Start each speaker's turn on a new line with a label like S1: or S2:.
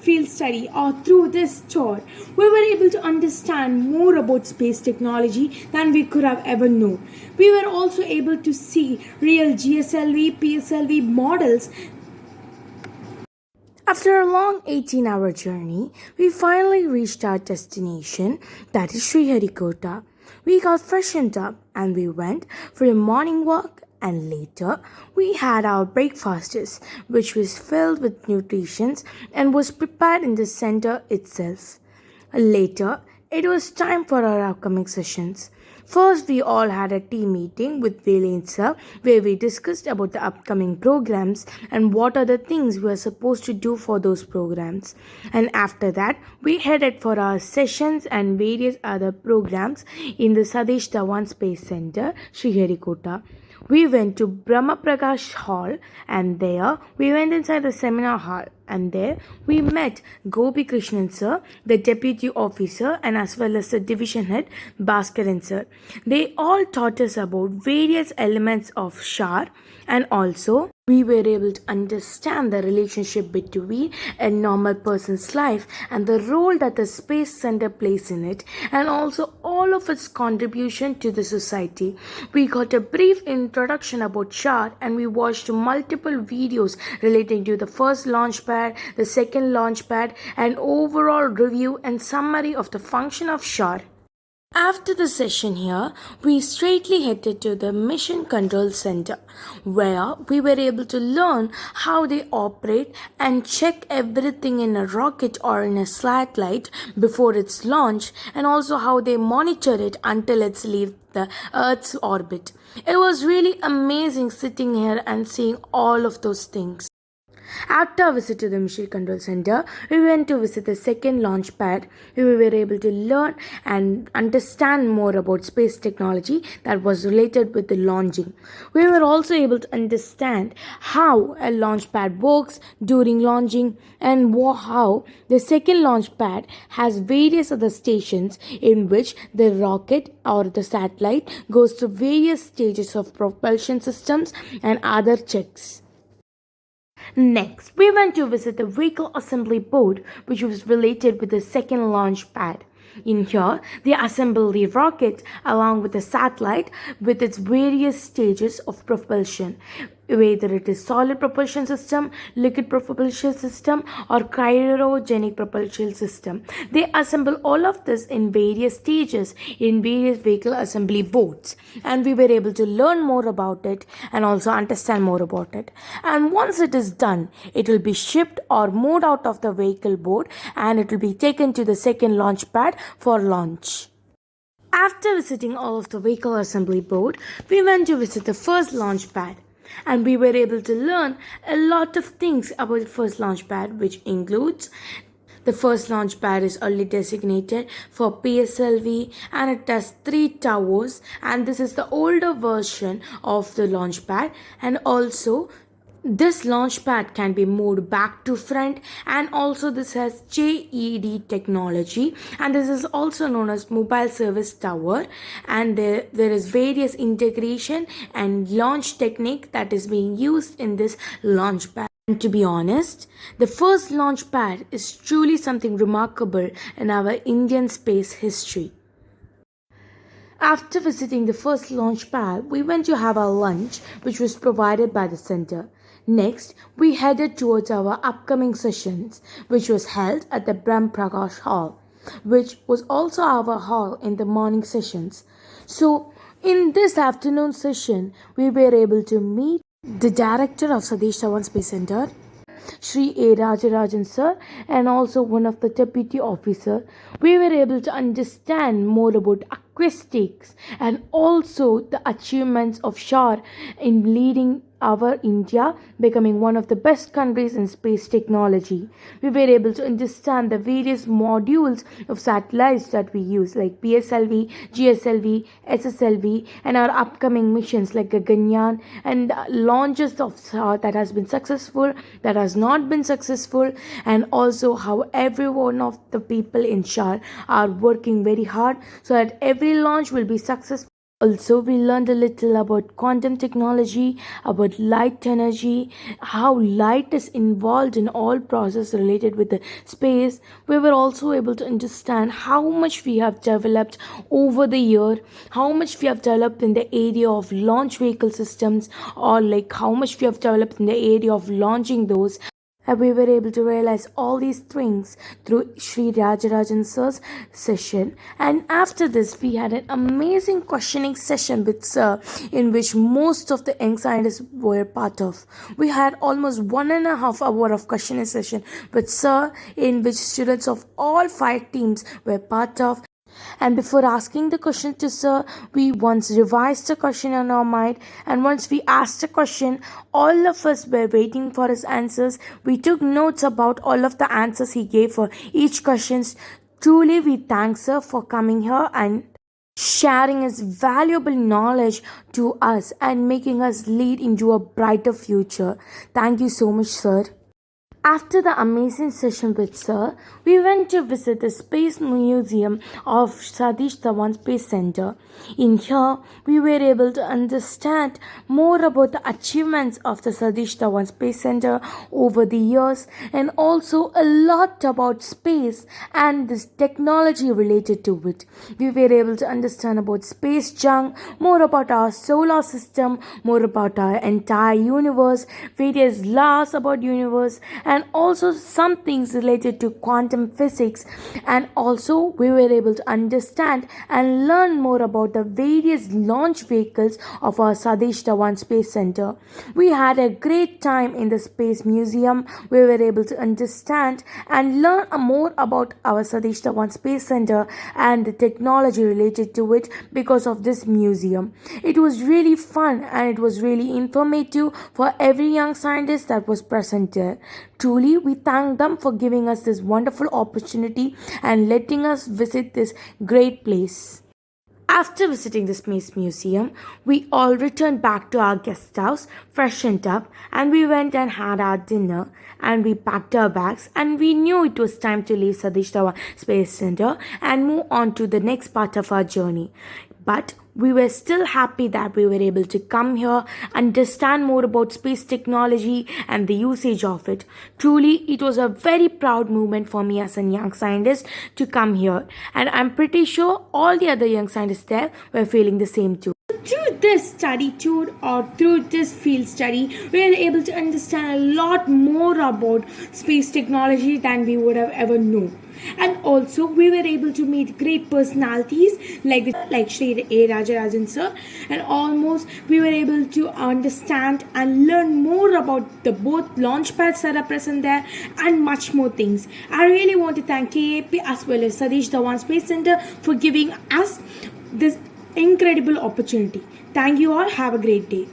S1: field study or through this tour, we were able to understand more about space technology than we could have ever known. We were also able to see real GSLV, PSLV models. After a long 18-hour journey, we finally reached our destination, that is Sreeharikota. We got freshened up and we went for a morning walk, and later we had our breakfasts, which was filled with nutrition and was prepared in the center itself. Later, it was time for our upcoming sessions. First, we all had a team meeting with Valen sir where we discussed about the upcoming programs and what are the things we are supposed to do for those programs. And after that, we headed for our sessions and various other programs in the Satish Dhawan Space Center, Sreeharikota. We went to Brahma Prakash Hall, and there we went inside the seminar hall, and there we met Gopi Krishnan sir, the deputy officer, and as well as the division head Bhaskaran sir. They all taught us about various elements of SHAR, and also we were able to understand the relationship between a normal person's life and the role that the space center plays in it, and also all of its contribution to the society. We got a brief introduction about SHAR, and we watched multiple videos relating to the first launch pad, the second launch pad, and overall review and summary of the function of SHAR. After the session here, we straightly headed to the Mission Control Center, where we were able to learn how they operate and check everything in a rocket or in a satellite before its launch, and also how they monitor it until it's leaves the Earth's orbit. It was really amazing sitting here and seeing all of those things. After our visit to the Mission Control Center, we went to visit the second launch pad. We were able to learn and understand more about space technology that was related with the launching. We were also able to understand how a launch pad works during launching, and how the second launch pad has various other stations in which the rocket or the satellite goes through various stages of propulsion systems and other checks. Next, we went to visit the vehicle assembly board, which was related with the second launch pad. In here, they assemble the rocket along with the satellite with its various stages of propulsion, whether it is solid propulsion system, liquid propulsion system, or cryogenic propulsion system. They assemble all of this in various stages in various vehicle assembly boards, and we were able to learn more about it and also understand more about it. And once it is done, it will be shipped or moved out of the vehicle board, and it will be taken to the second launch pad for launch. After visiting all of the vehicle assembly board, we went to visit the first launch pad, and we were able to learn a lot of things about the first launch pad, which includes the first launch pad is only designated for PSLV, and it has 3 towers, and this is the older version of the launch pad. And also this launch pad can be moved back to front, and also this has JED technology, and this is also known as mobile service tower, and there is various integration and launch technique that is being used in this launch pad. And to be honest, the first launch pad is truly something remarkable in our Indian space history. After visiting the first launch pad, we went to have our lunch, which was provided by the center. Next, we headed towards our upcoming sessions, which was held at the Brahm Prakash Hall, which was also our hall in the morning sessions. So, in this afternoon session, we were able to meet the director of Satish Dhawan Space Center, Shri A. Rajarajan sir, and also one of the deputy officer. We were able to understand more about acoustics and also the achievements of SHAR in leading our India becoming one of the best countries in space technology. We were able to understand the various modules of satellites that we use, like PSLV, GSLV, SSLV, and our upcoming missions like Gaganyaan, and launches of that has been successful, that has not been successful, and also how every one of the people in SHAR are working very hard so that every launch will be successful Also, we learned a little about quantum technology, about light energy, how light is involved in all process related with the space. We were also able to understand how much we have developed over the year, how much we have developed in the area of launch vehicle systems, or like how much we have developed in the area of launching those. And we were able to realize all these things through Sri Rajarajan sir's session. And after this, we had an amazing questioning session with sir, in which most of the young scientists were part of. We had almost 1.5 hours of questioning session with sir, in which students of all 5 teams were part of. And before asking the question to sir, we once revised the question in our mind. And once we asked the question, all of us were waiting for his answers. We took notes about all of the answers he gave for each question. Truly, we thank sir for coming here and sharing his valuable knowledge to us and making us lead into a brighter future. Thank you so much, sir. After the amazing session with Sir, we went to visit the Space Museum of Satish Dhawan Space Center. In here, we were able to understand more about the achievements of the Satish Dhawan Space Center over the years, and also a lot about space and this technology related to it. We were able to understand about space junk, more about our solar system, more about our entire universe, various laws about universe, and also some things related to quantum physics. And also we were able to understand and learn more about the various launch vehicles of our Satish Dhawan Space Center. We had a great time in the Space Museum. We were able to understand and learn more about our Satish Dhawan Space Center and the technology related to it because of this museum. It was really fun and it was really informative for every young scientist that was present there. Truly, we thank them for giving us this wonderful opportunity and letting us visit this great place. After visiting the Space Museum, we all returned back to our guest house, freshened up, and we went and had our dinner. And we packed our bags, and we knew it was time to leave Satish Dhawan Space Center and move on to the next part of our journey. But we were still happy that we were able to come here, understand more about space technology and the usage of it. Truly, it was a very proud moment for me as a young scientist to come here, and I'm pretty sure all the other young scientists there were feeling the same too. Through this study tour or through this field study, we were able to understand a lot more about space technology than we would have ever known. And also we were able to meet great personalities like Sri A. Rajarajan sir, and almost we were able to understand and learn more about the both launch pads that are present there and much more things. I really want to thank KAP as well as Satish Dhawan Space Center for giving us this incredible opportunity. Thank you all. Have a great day.